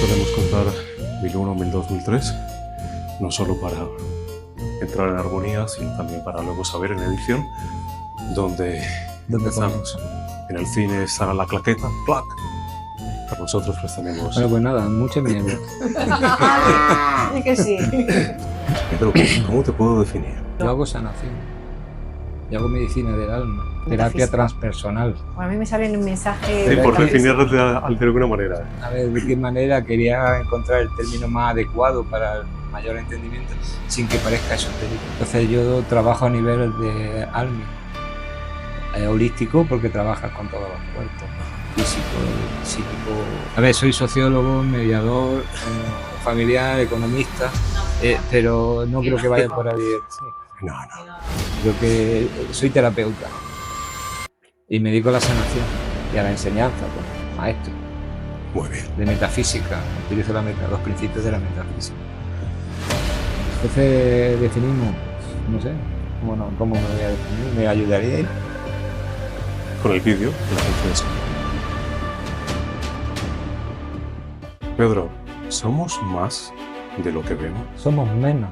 Solemos contar 1001, 1002, 1003, no solo para entrar en armonía, sino también para luego saber en edición dónde empezamos. En el cine estará la claqueta, ¡clac! Para nosotros pues tenemos... Bueno, pues nada, mucha mierda. Es que sí. Pedro, ¿cómo te puedo definir? Yo hago sanación. Yo hago medicina del alma, terapia transpersonal. Bueno, a mí me sale un mensaje... Sí, por definirlo de alguna manera. A ver, de qué manera quería encontrar el término más adecuado para el mayor entendimiento sin que parezca esotérico. Entonces yo trabajo a nivel de alma, holístico, porque trabajas con todos los cuerpos, físico, psíquico. A ver, soy sociólogo, mediador, familiar, economista, pero no creo que vaya por ahí. No. Creo que soy terapeuta y me dedico a la sanación y a la enseñanza, pues, maestro. Muy bien. De metafísica, utilizo los principios de la metafísica. Entonces definimos, no sé, ¿cómo me voy a definir? ¿Me ayudaríais? Con el vídeo, entonces... Pedro, ¿somos más de lo que vemos? Somos menos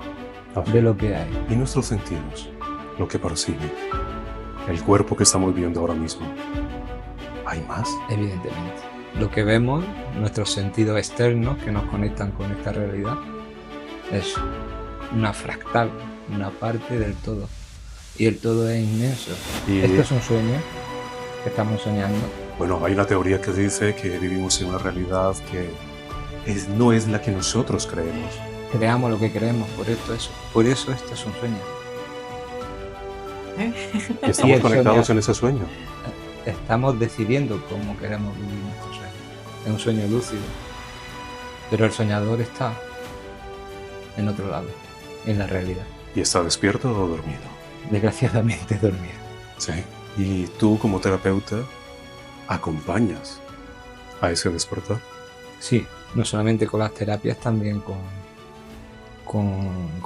de lo que hay. ¿Y nuestros sentidos? Lo que perciben, el cuerpo que estamos viendo ahora mismo. ¿Hay más? Evidentemente. Lo que vemos, nuestros sentidos externos que nos conectan con esta realidad, es una fractal, una parte del todo. Y el todo es inmenso. Esto es un sueño que estamos soñando. Bueno, hay una teoría que dice que vivimos en una realidad que no es la que nosotros creemos. Creamos lo que creemos, por eso esto es un sueño. Y estamos conectados en ese sueño. Estamos decidiendo cómo queremos vivir nuestro sueño. Es un sueño lúcido, pero el soñador está en otro lado, en la realidad. ¿Y está despierto o dormido? Desgraciadamente dormido. Sí. Y tú como terapeuta acompañas a ese despertar. Sí, no solamente con las terapias, también con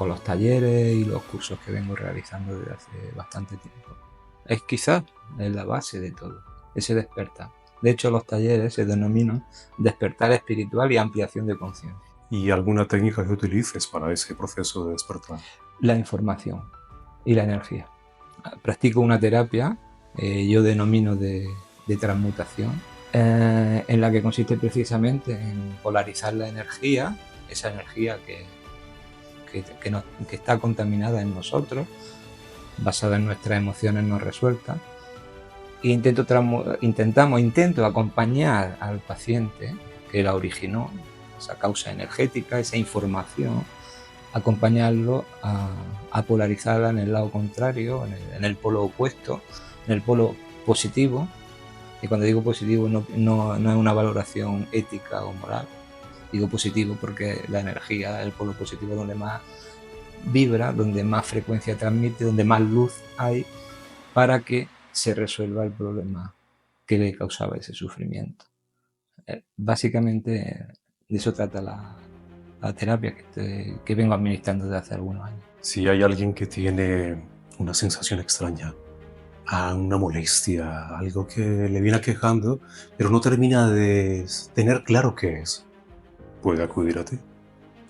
los talleres y los cursos que vengo realizando desde hace bastante tiempo. Es quizás la base de todo, ese despertar. De hecho, los talleres se denominan despertar espiritual y ampliación de conciencia. ¿Y alguna técnica que utilices para ese proceso de despertar? La información y la energía. Practico una terapia, yo denomino de transmutación, en la que consiste precisamente en polarizar la energía, esa energía que está contaminada en nosotros, basada en nuestras emociones no resueltas, e intento acompañar al paciente que la originó, esa causa energética, esa información, acompañarlo a polarizarla en el lado contrario, en el polo opuesto, en el polo positivo. Y cuando digo positivo no es una valoración ética o moral. Digo positivo porque la energía, el polo positivo es donde más vibra, donde más frecuencia transmite, donde más luz hay para que se resuelva el problema que le causaba ese sufrimiento. Básicamente de eso trata la terapia que vengo administrando desde hace algunos años. Si hay alguien que tiene una sensación extraña, una molestia, algo que le viene aquejando, pero no termina de tener claro qué es, ¿puede acudir a ti?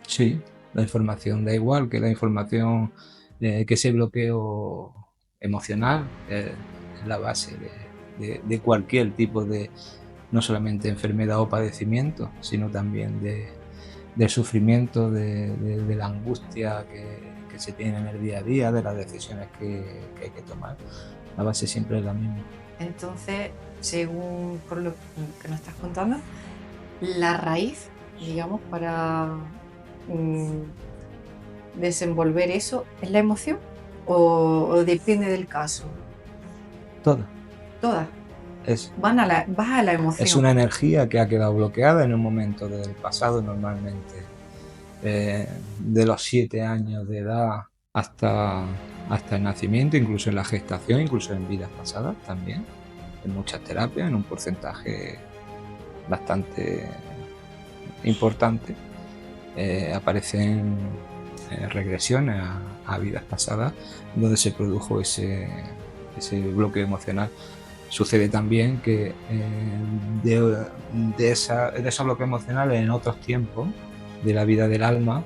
Sí, la información da igual que la información, que ese bloqueo emocional es la base de cualquier tipo de, no solamente enfermedad o padecimiento, sino también del sufrimiento, de la angustia que se tiene en el día a día, de las decisiones que hay que tomar. La base siempre es la misma. Entonces, según por lo que nos estás contando, la raíz, digamos, para desenvolver eso, ¿es la emoción? ¿O depende del caso? Todas. Todas. Vas a la emoción. Es una energía que ha quedado bloqueada en un momento del pasado normalmente. De los 7 años de edad hasta el nacimiento, incluso en la gestación, incluso en vidas pasadas también. En muchas terapias, en un porcentaje bastante importante, aparecen regresiones a vidas pasadas donde se produjo ese bloqueo emocional. Sucede también que de esos bloques emocionales en otros tiempos de la vida del alma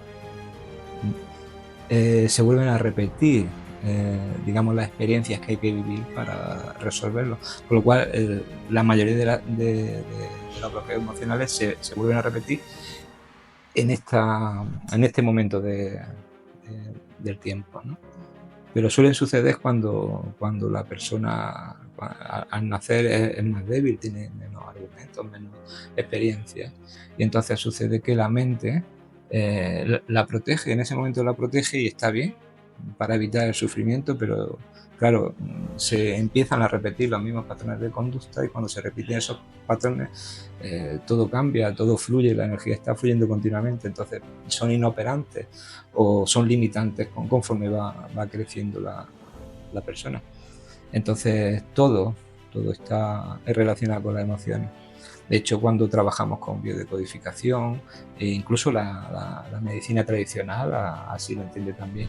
se vuelven a repetir, digamos, las experiencias que hay que vivir para resolverlo. Con lo cual, la mayoría de los bloqueos emocionales se vuelven a repetir en este momento del tiempo, ¿no? Pero suelen suceder cuando la persona al nacer es más débil, tiene menos argumentos, menos experiencia, y entonces sucede que la mente la protege, en ese momento la protege y está bien para evitar el sufrimiento, pero claro, se empiezan a repetir los mismos patrones de conducta y cuando se repiten esos patrones todo cambia, todo fluye, la energía está fluyendo continuamente, entonces son inoperantes o son limitantes conforme va creciendo la persona. Entonces todo está relacionado con las emociones. De hecho, cuando trabajamos con biodecodificación, e incluso la medicina tradicional así lo entiende también,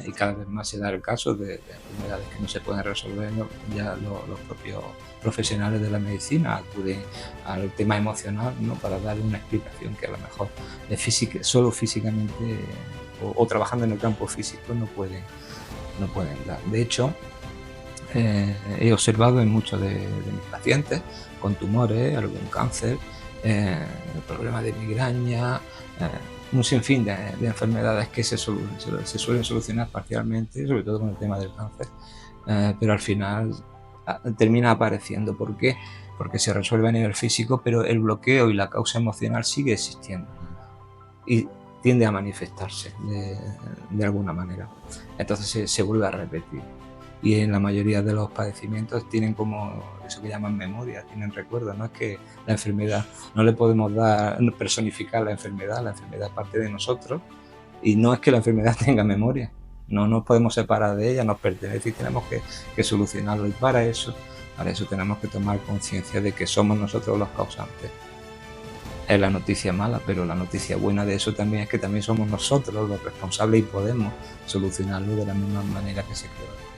y cada vez más se da el caso de enfermedades que no se pueden resolver, ¿no? Ya los propios profesionales de la medicina acuden al tema emocional, ¿no? Para darle una explicación que a lo mejor solo físicamente o trabajando en el campo físico no pueden dar. De hecho, he observado en muchos de mis pacientes con tumores, algún cáncer, problemas de migraña, un sinfín de enfermedades que se suelen solucionar parcialmente, sobre todo con el tema del cáncer, pero al final termina apareciendo. ¿Por qué? Porque se resuelve a nivel físico, pero el bloqueo y la causa emocional sigue existiendo y tiende a manifestarse de alguna manera. Entonces se vuelve a repetir. Y en la mayoría de los padecimientos tienen como eso que llaman memoria, tienen recuerdos. No es que la enfermedad, no le podemos personificar la enfermedad es parte de nosotros y no es que la enfermedad tenga memoria, no nos podemos separar de ella, nos pertenece y tenemos que solucionarlo. Y para eso tenemos que tomar conciencia de que somos nosotros los causantes. Es la noticia mala, pero la noticia buena de eso también es que también somos nosotros los responsables y podemos solucionarlo de la misma manera que se creó,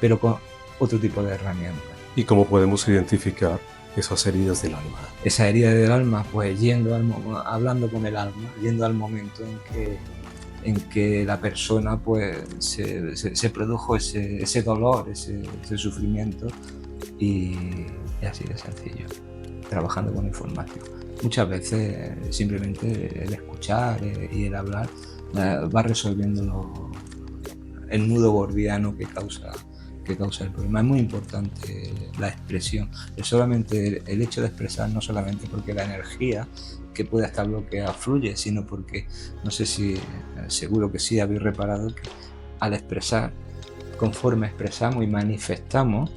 pero con otro tipo de herramientas. ¿Y cómo podemos identificar esas heridas del alma? Esa herida del alma, pues hablando con el alma, yendo al momento en que la persona pues se produjo ese dolor, ese sufrimiento, y así de sencillo, trabajando con información. Muchas veces simplemente el escuchar y el hablar va resolviendo el nudo gordiano que causa el problema. Es muy importante la expresión. Solamente el hecho de expresar, no solamente porque la energía que puede estar bloqueada fluye, sino porque, no sé si, seguro que sí habéis reparado que al expresar, conforme expresamos y manifestamos,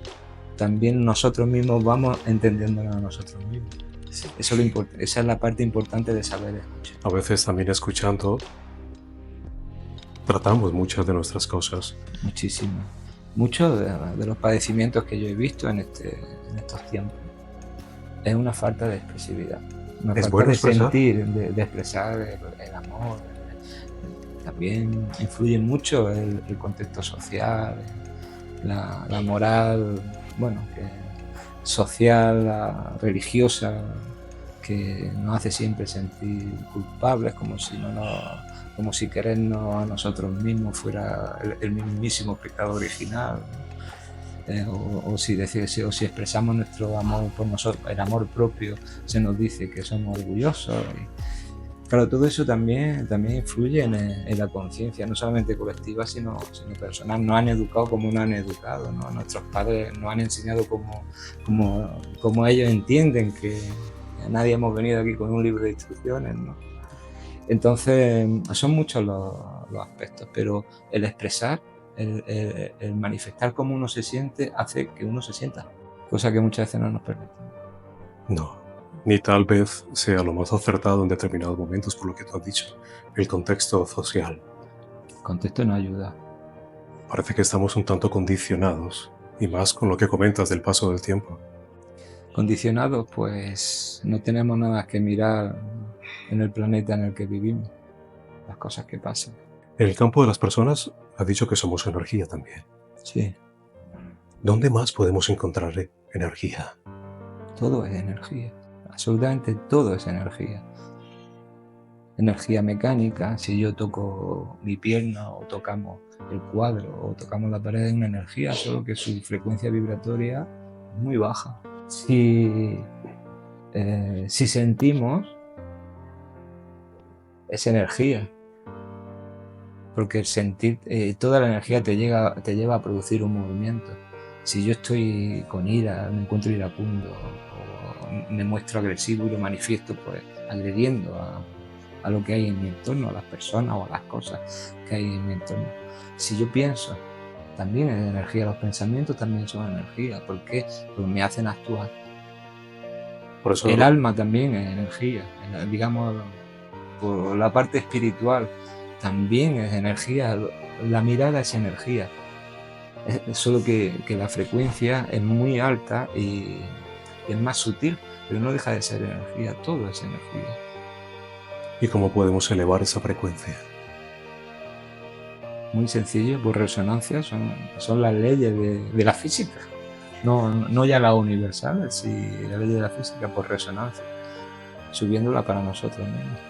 también nosotros mismos vamos entendiéndonos a nosotros mismos. Sí. Esa es la parte importante de saber escuchar. A veces también escuchando tratamos muchas de nuestras cosas. Muchísimo. Muchos de los padecimientos que yo he visto en estos tiempos es una falta de expresividad, una falta de sentir, de expresar el amor. También influye mucho el contexto social, la moral, bueno, social, religiosa, que nos hace siempre sentir culpables, como si querernos a nosotros mismos fuera el mismísimo pecado original, o si expresamos nuestro amor por nosotros, el amor propio, se nos dice que somos orgullosos. Y, claro, todo eso también influye en la conciencia, no solamente colectiva, sino personal. Nos han educado como nos han educado, ¿no? Nuestros padres nos han enseñado como ellos entienden que nadie hemos venido aquí con un libro de instrucciones, ¿no? Entonces, son muchos los aspectos, pero el expresar, el manifestar cómo uno se siente, hace que uno se sienta, cosa que muchas veces no nos permitimos. No, ni tal vez sea lo más acertado en determinados momentos, por lo que tú has dicho, el contexto social. El contexto no ayuda. Parece que estamos un tanto condicionados, y más con lo que comentas del paso del tiempo. Condicionados, pues no tenemos nada que mirar en el planeta en el que vivimos, las cosas que pasan. En el campo de las personas, has dicho que somos energía también. Sí. ¿Dónde más podemos encontrar energía? Todo es energía, absolutamente todo es energía. Energía mecánica, si yo toco mi pierna o tocamos el cuadro o tocamos la pared, es una energía, solo que su frecuencia vibratoria es muy baja. Si sentimos, es energía, porque el sentir, toda la energía te lleva a producir un movimiento. Si yo estoy con ira, me encuentro iracundo o me muestro agresivo y lo manifiesto pues agrediendo a lo que hay en mi entorno, a las personas o a las cosas que hay en mi entorno. Si yo pienso, también es energía, los pensamientos también son energía. ¿Por qué? Porque me hacen actuar. Por eso El alma también es energía, digamos, por la parte espiritual también es energía, la mirada es energía. Es solo que la frecuencia es muy alta y es más sutil, pero no deja de ser energía, todo es energía. ¿Y cómo podemos elevar esa frecuencia? Muy sencillo, por resonancia, son las leyes de la física. No ya la universal, sino la ley de la física por resonancia, subiéndola para nosotros mismos.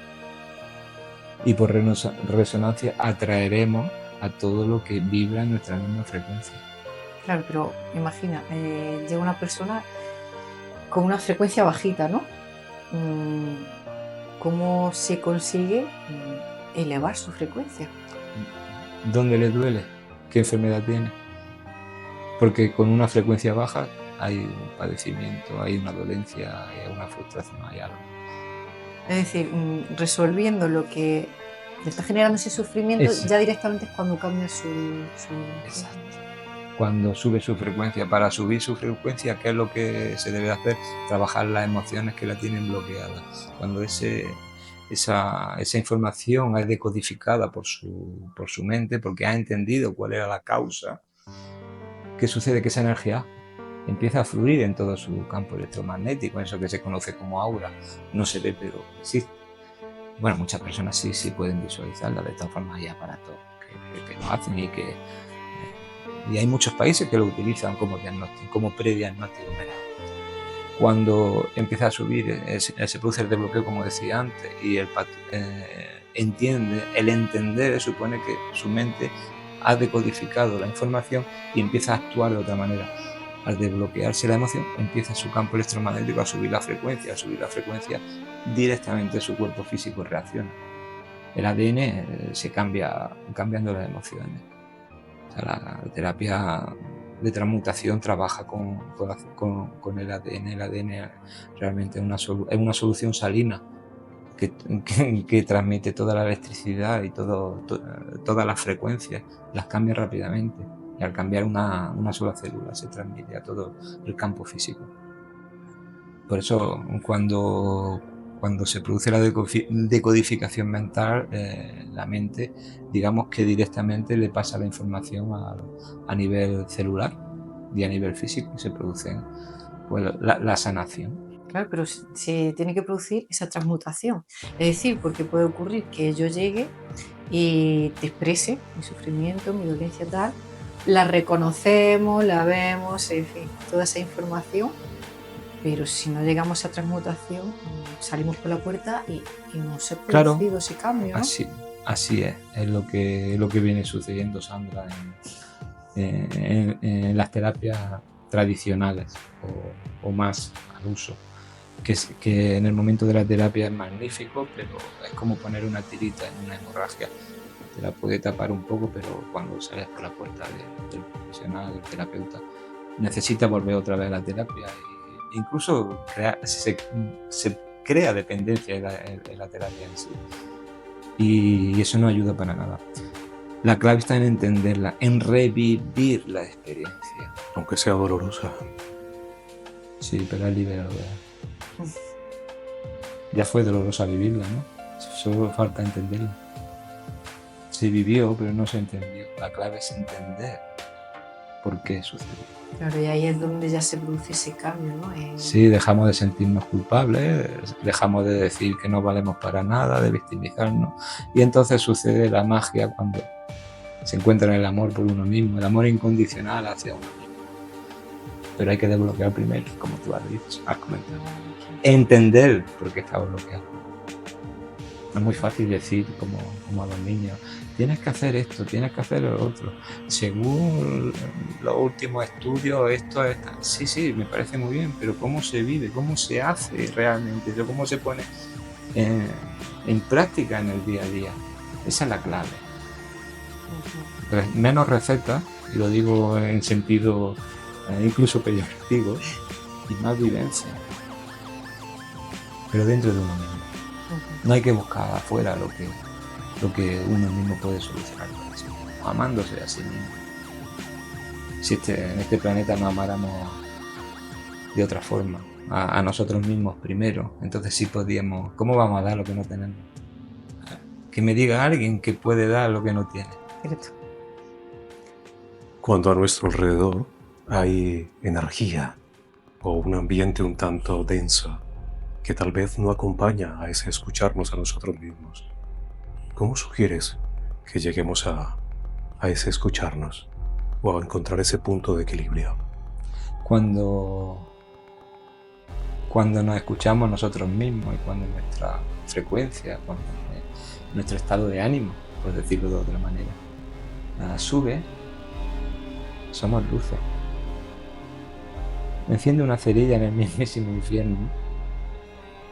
Y por resonancia atraeremos a todo lo que vibra en nuestra misma frecuencia. Claro, pero imagina, llega una persona con una frecuencia bajita, ¿no? ¿Cómo se consigue elevar su frecuencia? ¿Dónde le duele? ¿Qué enfermedad tiene? Porque con una frecuencia baja hay un padecimiento, hay una dolencia, hay una frustración, hay algo. Es decir, resolviendo lo que le está generando ese sufrimiento, ya directamente es cuando cambia su... Exacto. Cuando sube su frecuencia. Para subir su frecuencia, ¿qué es lo que se debe hacer? Trabajar las emociones que la tienen bloqueadas. Cuando esa información es decodificada por su mente, porque ha entendido cuál era la causa, ¿qué sucede? Que esa energía empieza a fluir en todo su campo electromagnético, eso que se conoce como aura. No se ve, pero existe. Bueno, muchas personas sí pueden visualizarla. De todas formas hay aparatos que lo hacen y hay muchos países que lo utilizan como diagnóstico, como prediagnóstico. Cuando empieza a subir, se produce el desbloqueo, como decía antes, y el entender supone que su mente ha decodificado la información y empieza a actuar de otra manera. Al desbloquearse la emoción, empieza su campo electromagnético a subir la frecuencia. Al subir la frecuencia, directamente su cuerpo físico reacciona. El ADN se cambia cambiando las emociones. O sea, la terapia de transmutación trabaja con el ADN. El ADN realmente es una solución salina que transmite toda la electricidad y todas las frecuencias, las cambia rápidamente. Y al cambiar una sola célula se transmite a todo el campo físico. Por eso cuando se produce la decodificación mental, la mente, digamos que directamente le pasa la información a nivel celular y a nivel físico, y se produce pues, la sanación. Claro, pero se tiene que producir esa transmutación. Es decir, porque puede ocurrir que yo llegue y te exprese mi sufrimiento, mi dolencia tal, la reconocemos, la vemos, en fin, toda esa información, pero si no llegamos a transmutación, salimos por la puerta y no se ha producido ese cambio, ¿no? Así es lo que viene sucediendo, Sandra, en las terapias tradicionales o más al uso. Que en el momento de la terapia es magnífico, pero es como poner una tirita en una hemorragia. Te la puede tapar un poco, pero cuando sales por la puerta del profesional, del terapeuta, necesita volver otra vez a la terapia. E incluso se crea dependencia en la terapia en sí. Y eso no ayuda para nada. La clave está en entenderla, en revivir la experiencia. Aunque sea dolorosa. Sí, pero es liberadora. Ya fue dolorosa vivirla, ¿no? Solo falta entenderla. Se vivió, pero no se entendió. La clave es entender por qué sucedió. Claro, y ahí es donde ya se produce ese cambio, ¿no? Sí, dejamos de sentirnos culpables, dejamos de decir que no valemos para nada, de victimizarnos. Y entonces sucede la magia cuando se encuentra el amor por uno mismo, el amor incondicional hacia uno mismo. pero hay que desbloquear primero, como tú has dicho, has comentado. Entender por qué está bloqueado. No es muy fácil decir, como a los niños, tienes que hacer esto, tienes que hacer lo otro. Según los últimos estudios, esto es... Sí, me parece muy bien, pero ¿cómo se vive? ¿Cómo se hace realmente? ¿Cómo se pone en práctica en el día a día? Esa es la clave. Menos recetas, y lo digo en sentido incluso peyorativo, y más vivencia. Pero dentro de uno mismo. No hay que buscar afuera lo que uno mismo puede solucionar, amándose a sí mismo. Si en este planeta nos amáramos de otra forma, a nosotros mismos primero, entonces sí podíamos. ¿Cómo vamos a dar lo que no tenemos? Que me diga alguien que puede dar lo que no tiene. Cierto. Cuando a nuestro alrededor hay energía o un ambiente un tanto denso que tal vez no acompaña a ese escucharnos a nosotros mismos, ¿cómo sugieres que lleguemos a ese escucharnos o a encontrar ese punto de equilibrio? Cuando nos escuchamos nosotros mismos y cuando nuestra frecuencia, cuando nuestro estado de ánimo, por decirlo de otra manera, sube, somos luces. Enciende una cerilla en el mismísimo infierno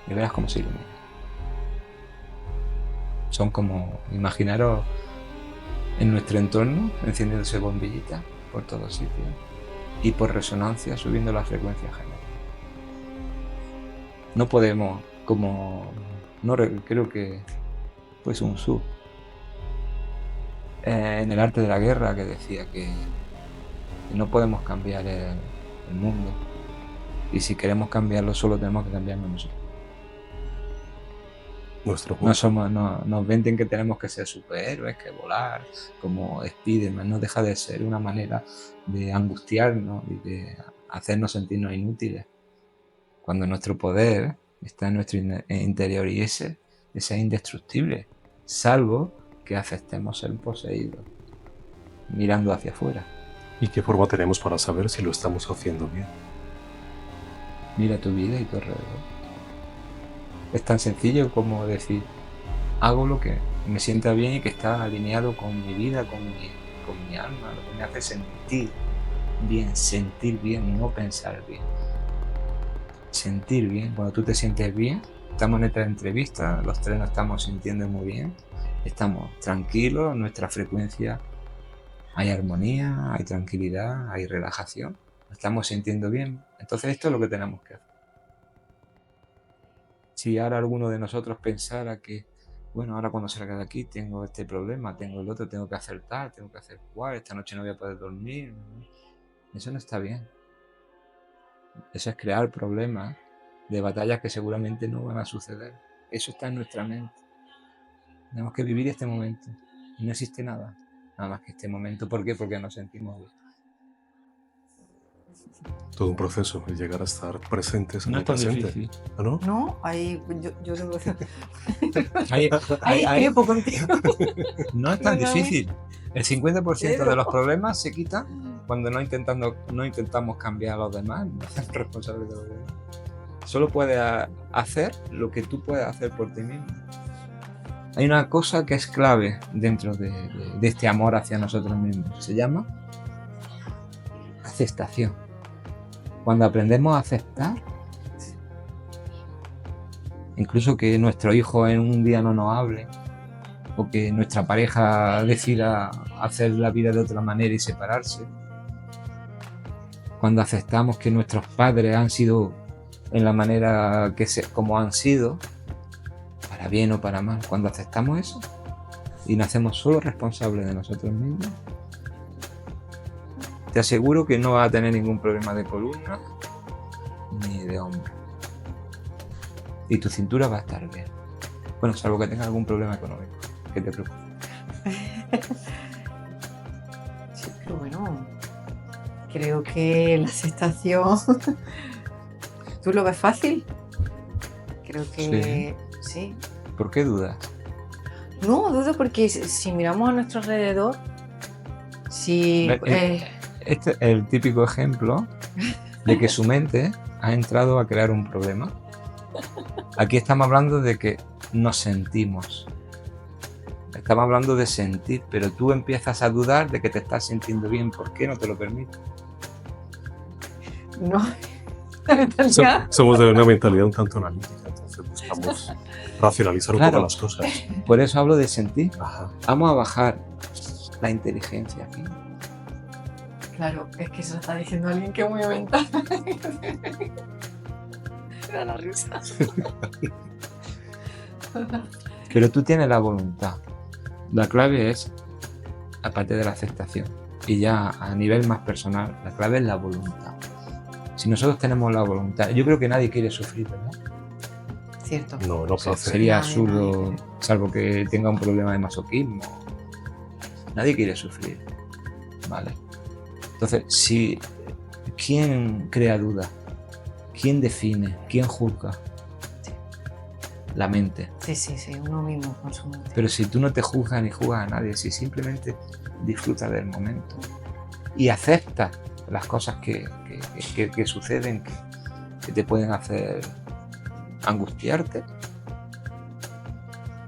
y verás cómo se ilumina. Son como, imaginaros en nuestro entorno encendiéndose bombillitas por todos sitios y por resonancia subiendo la frecuencia general. No podemos, creo que fue Sun Tzu en el arte de la guerra, que decía que no podemos cambiar el mundo, y si queremos cambiarlo solo tenemos que cambiarnos nosotros. Nos venden que tenemos que ser superhéroes, que volar, como Spiderman. No deja de ser una manera de angustiarnos y de hacernos sentirnos inútiles, cuando nuestro poder está en nuestro interior, y ese es indestructible, salvo que aceptemos ser poseídos mirando hacia afuera. ¿Y qué forma tenemos para saber si lo estamos haciendo bien? Mira tu vida y tu alrededor. Es tan sencillo como decir, hago lo que me sienta bien y que está alineado con mi vida, con mi alma, lo que me hace sentir bien, no pensar bien. Sentir bien. Cuando tú te sientes bien, estamos en esta entrevista, los tres nos estamos sintiendo muy bien, estamos tranquilos, nuestra frecuencia, hay armonía, hay tranquilidad, hay relajación, nos estamos sintiendo bien. Entonces esto es lo que tenemos que hacer. Si ahora alguno de nosotros pensara que, bueno, ahora cuando salga de aquí tengo este problema, tengo el otro, tengo que hacer tal, tengo que hacer cual, esta noche no voy a poder dormir, eso no está bien. Eso es crear problemas de batallas que seguramente no van a suceder. Eso está en nuestra mente. Tenemos que vivir este momento. No existe nada más que este momento. ¿Por qué? Porque nos sentimos bien. Todo un proceso, el llegar a estar presentes en No el es tan presente. difícil. ¿Ah, no? No, ahí yo tengo Ahí discrepo contigo. no es tan difícil. El 50% de los problemas se quitan cuando no intentamos cambiar a los demás, no ser responsables de los demás. Solo puedes hacer lo que tú puedes hacer por ti mismo. Hay una cosa que es clave dentro de este amor hacia nosotros mismos. Se llama aceptación. Cuando aprendemos a aceptar, incluso que nuestro hijo en un día no nos hable, o que nuestra pareja decida hacer la vida de otra manera y separarse, cuando aceptamos que nuestros padres han sido en la manera como han sido, para bien o para mal, cuando aceptamos eso y nos hacemos solo responsables de nosotros mismos, te aseguro que no vas a tener ningún problema de columna ni de hombro. Y tu cintura va a estar bien. Bueno, salvo que tengas algún problema económico, que te preocupes. Sí, pero bueno, creo que la aceptación... ¿Tú lo ves fácil? Creo que sí. ¿Por qué dudas? No, dudo porque si miramos a nuestro alrededor, si... Este es el típico ejemplo de que su mente ha entrado a crear un problema. Aquí estamos hablando de que nos sentimos. Estamos hablando de sentir, pero tú empiezas a dudar de que te estás sintiendo bien. ¿Por qué no te lo permites? No, la mentalidad. Somos de una mentalidad un tanto analítica, entonces buscamos racionalizar un Claro. poco las cosas. Por eso hablo de sentir. Ajá. Vamos a bajar la inteligencia aquí. Claro, es que se lo está diciendo alguien que es muy mental. Me da la risa. Pero tú tienes la voluntad. La clave es, aparte de la aceptación, y ya a nivel más personal, la clave es la voluntad. Si nosotros tenemos la voluntad, yo creo que nadie quiere sufrir, ¿verdad? Cierto. No procede. Sería Nadie, absurdo, nadie. salvo que tenga un problema de masoquismo. Nadie quiere sufrir, ¿vale? Entonces, ¿quién crea duda? ¿Quién define? ¿Quién juzga? La mente. Sí, uno mismo con su mente. Pero si tú no te juzgas ni juzgas a nadie, si simplemente disfrutas del momento y aceptas las cosas que suceden, que te pueden hacer angustiarte,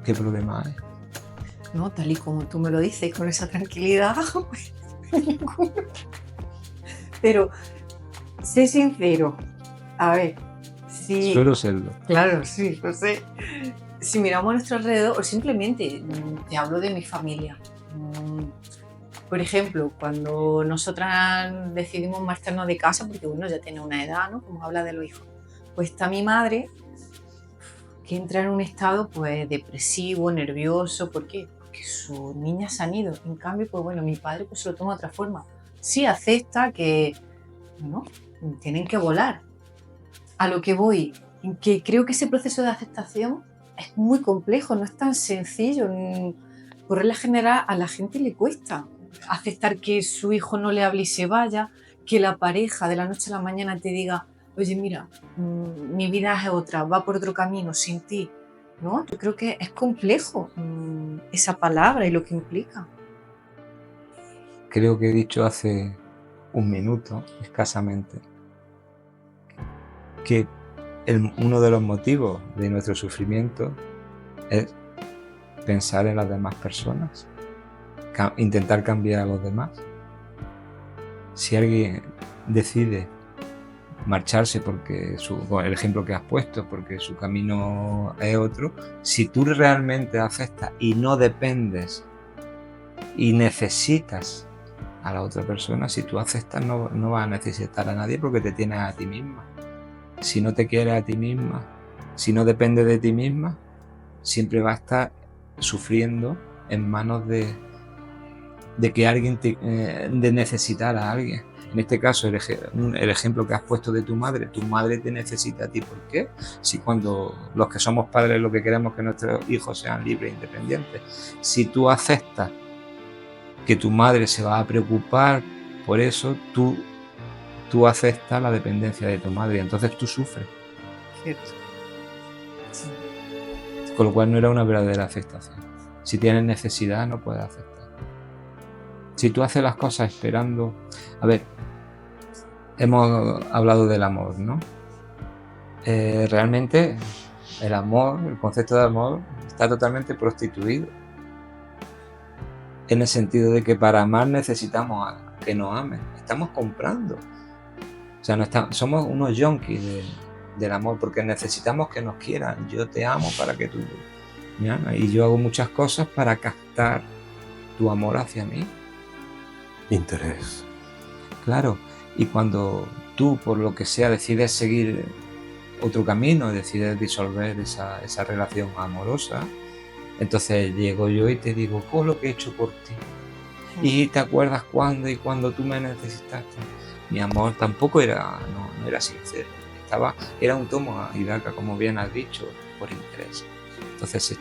¿qué problema hay? No, tal y como tú me lo dices, con esa tranquilidad, pues, ninguno. Pero, sé sincero. A ver, si... Suelo serlo. Claro, sí, lo sé. Si miramos a nuestro alrededor, o simplemente te hablo de mi familia. Por ejemplo, cuando nosotras decidimos marcharnos de casa, porque bueno, ya tiene una edad, ¿no? Como habla de los hijos, pues está mi madre, que entra en un estado pues depresivo, nervioso. ¿Por qué? Porque sus niñas se han ido. En cambio, pues bueno, mi padre pues se lo toma de otra forma. Sí acepta que, bueno, tienen que volar. A lo que voy, que creo que ese proceso de aceptación es muy complejo, no es tan sencillo. Por regla general, a la gente le cuesta aceptar que su hijo no le hable y se vaya, que la pareja de la noche a la mañana te diga, oye, mira, mi vida es otra, va por otro camino sin ti. ¿No? Yo creo que es complejo esa palabra y lo que implica. Creo que he dicho hace un minuto, escasamente, que uno de los motivos de nuestro sufrimiento es pensar en las demás personas, intentar cambiar a los demás. Si alguien decide marcharse porque el ejemplo que has puesto, porque su camino es otro, si tú realmente aceptas y no dependes y necesitas a la otra persona, si tú aceptas no vas a necesitar a nadie porque te tienes a ti misma. Si no te quieres a ti misma, si no dependes de ti misma, siempre vas a estar sufriendo en manos de que alguien de necesitar a alguien. En este caso, el ejemplo que has puesto de tu madre te necesita a ti. ¿Por qué? Si cuando los que somos padres lo que queremos es que nuestros hijos sean libres e independientes, si tú aceptas que tu madre se va a preocupar por eso, tú aceptas la dependencia de tu madre y entonces tú sufres. Cierto. Sí. Con lo cual no era una verdadera aceptación. Si tienes necesidad no puedes aceptar. Si tú haces las cosas esperando... A ver, hemos hablado del amor, ¿no? Realmente el amor, el concepto de amor está totalmente prostituido. En el sentido de que para amar necesitamos que nos amen. Estamos comprando. O sea, somos unos yonkis del amor porque necesitamos que nos quieran. Yo te amo para que tú me ames. Y yo hago muchas cosas para captar tu amor hacia mí. Interés. Claro, y cuando tú, por lo que sea, decides seguir otro camino, decides disolver esa relación amorosa, entonces llego yo y te digo, ¿cómo lo que he hecho por ti? Y te acuerdas cuando tú me necesitaste. Mi amor tampoco era, no era sincero, era un tomo y daca, como bien has dicho, por interés. Entonces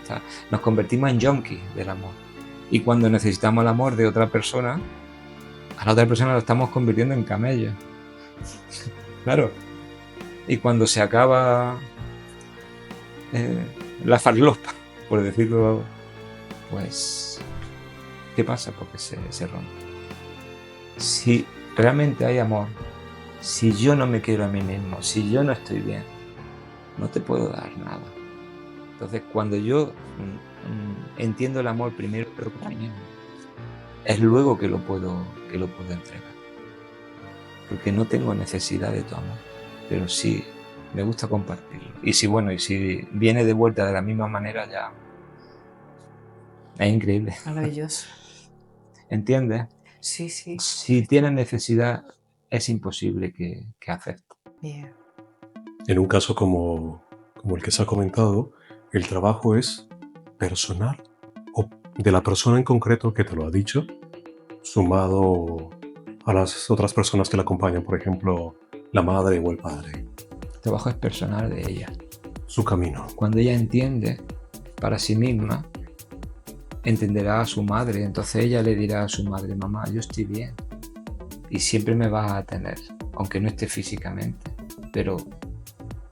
nos convertimos en yonkis del amor. Y cuando necesitamos el amor de otra persona, a la otra persona lo estamos convirtiendo en camello. Claro. Y cuando se acaba la farlopa, por decirlo, pues, ¿qué pasa? Porque se rompe. Si realmente hay amor, Si yo no me quiero a mí mismo, si yo no estoy bien, no te puedo dar nada. Entonces, cuando yo entiendo el amor primero para mí mismo, es luego que lo puedo entregar. Porque no tengo necesidad de tu amor, pero sí me gusta compartirlo. Y si viene de vuelta de la misma manera, ya es increíble. Maravilloso. ¿Entiendes? Sí, sí. Si tienes necesidad, es imposible que aceptes. Bien. En un caso como el que se ha comentado, el trabajo es personal o de la persona en concreto que te lo ha dicho, sumado a las otras personas que la acompañan, por ejemplo, la madre o el padre. El trabajo es personal de ella. Su camino. Cuando ella entiende para sí misma, entenderá a su madre. Entonces ella le dirá a su madre: mamá, yo estoy bien y siempre me vas a tener, aunque no esté físicamente, pero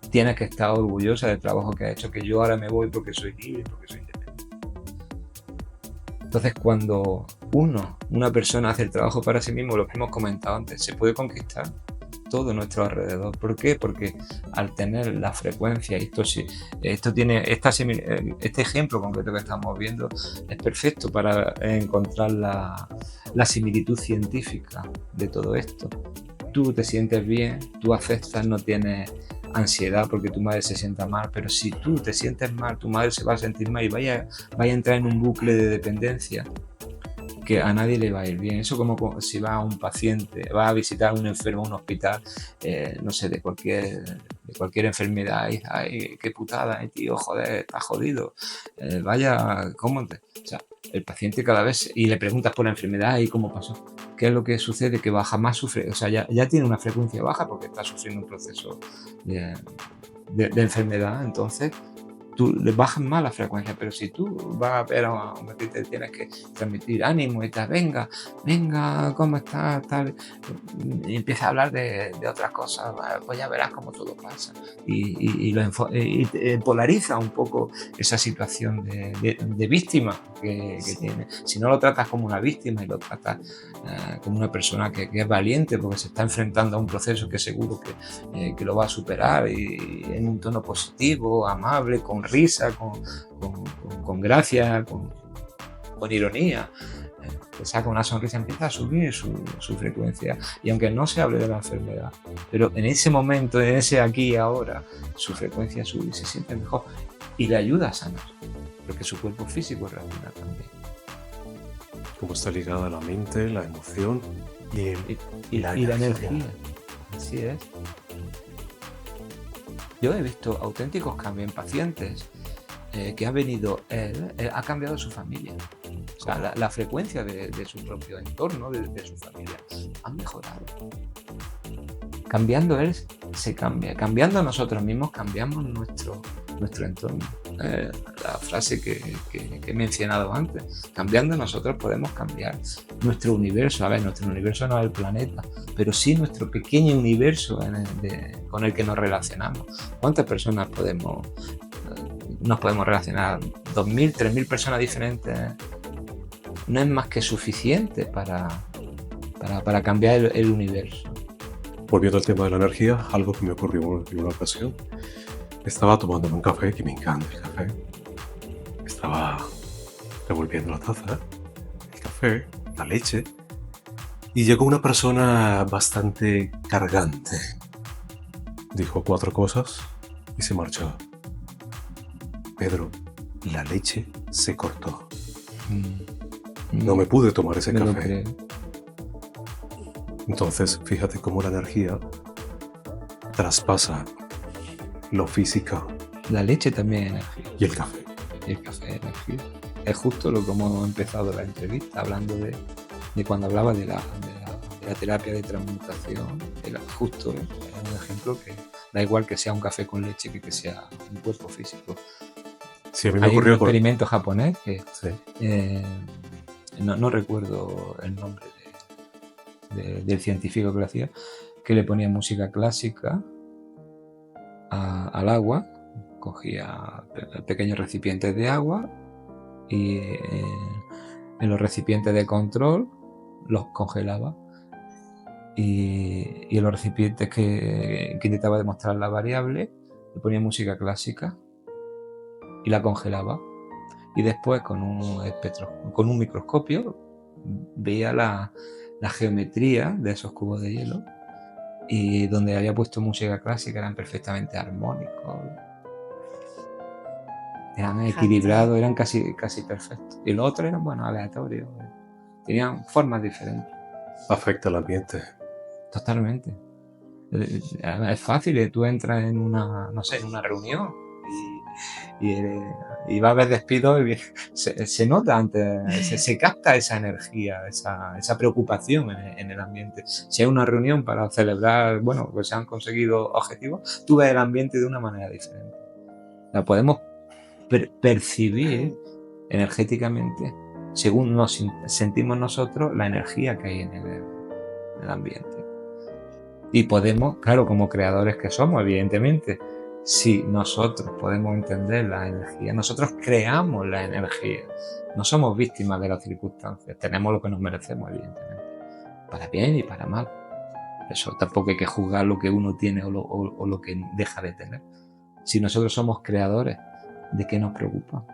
tienes que estar orgullosa del trabajo que ha hecho, que yo ahora me voy porque soy libre, porque soy independiente. Entonces, cuando una persona hace el trabajo para sí mismo, lo que hemos comentado antes, se puede conquistar todo nuestro alrededor. ¿Por qué? Porque al tener la frecuencia, este ejemplo concreto que estamos viendo es perfecto para encontrar la similitud científica de todo esto. Tú te sientes bien, tú aceptas, no tienes ansiedad porque tu madre se sienta mal, pero si tú te sientes mal, tu madre se va a sentir mal y vaya a entrar en un bucle de dependencia que a nadie le va a ir bien. Eso como si va a un paciente, va a visitar a un enfermo en un hospital, no sé, de cualquier enfermedad, y ay, qué putada, tío, joder, estás jodido, vaya, ¿cómo te...? O sea, el paciente cada vez, y le preguntas por la enfermedad y cómo pasó. ¿Qué es lo que sucede? Que baja más sufre, o sea, ya tiene una frecuencia baja porque está sufriendo un proceso de enfermedad. Entonces tú le bajas más la frecuencia, pero si tú vas a ver a un paciente, tienes que transmitir ánimo y tal, venga, ¿cómo estás? Tal, y empieza a hablar de otras cosas, pues ya verás cómo todo pasa. Y polariza un poco esa situación de víctima que tiene. Si no lo tratas como una víctima y lo tratas como una persona que es valiente porque se está enfrentando a un proceso que seguro que lo va a superar, y en un tono positivo, amable, con risa, con gracia, con ironía, te saca una sonrisa, empieza a subir su frecuencia. Y aunque no se hable de la enfermedad, pero en ese momento, en ese aquí y ahora, su frecuencia sube y se siente mejor y le ayuda a sanar, porque su cuerpo físico reacciona también. Cómo está ligada la mente, la emoción y la energía. Así es. Yo he visto auténticos cambios en pacientes que ha venido él, ha cambiado su familia. O sea, la frecuencia de su propio entorno, de su familia, han mejorado. Cambiando él, se cambia. Cambiando nosotros mismos, cambiamos nuestro entorno. La frase que he mencionado antes. Cambiando nosotros podemos cambiar nuestro universo. A ver, nuestro universo no es el planeta, pero sí nuestro pequeño universo con el que nos relacionamos. ¿Cuántas personas nos podemos relacionar? 2.000, 3.000 personas diferentes. No es más que suficiente para cambiar el universo. Volviendo al tema de la energía, algo que me ocurrió en una ocasión. Estaba tomándome un café, que me encanta el café. Estaba revolviendo la taza, el café, la leche, y llegó una persona bastante cargante. Dijo 4 cosas y se marchó. Pedro, la leche se cortó. No me pude tomar ese café. Entonces, fíjate cómo la energía traspasa lo físico. La leche también es energía. Y el café. El café es energía. Es justo lo que hemos empezado la entrevista, hablando de cuando hablaba de la terapia de transmutación. Justo es un ejemplo que da igual que sea un café con leche que sea un cuerpo físico. Sí, a mí me Hay ocurrió un experimento japonés que sí. No recuerdo el nombre del científico que lo hacía, que le ponía música clásica al agua, cogía pequeños recipientes de agua y en los recipientes de control los congelaba y en los recipientes que intentaba demostrar la variable, le ponía música clásica y la congelaba. Y después con un microscopio veía la geometría de esos cubos de hielo, y donde había puesto música clásica eran perfectamente armónicos, eran equilibrados, eran casi perfectos. Y los otros eran, bueno, aleatorios, tenían formas diferentes. Afecta el ambiente. Totalmente. Es fácil, tú entras en una, no sé, en una reunión y va a haber despidos y se nota antes, se capta esa energía, esa preocupación en el ambiente. Si hay una reunión para celebrar, bueno, pues se han conseguido objetivos, tú ves el ambiente de una manera diferente. La podemos percibir energéticamente, según nos sentimos nosotros, la energía que hay en el ambiente. Y podemos, claro, como creadores que somos, evidentemente, si nosotros podemos entender la energía, nosotros creamos la energía, no somos víctimas de las circunstancias, tenemos lo que nos merecemos, evidentemente, para bien y para mal. Eso tampoco hay que juzgar lo que uno tiene o lo que deja de tener. Si nosotros somos creadores, ¿de qué nos preocupa?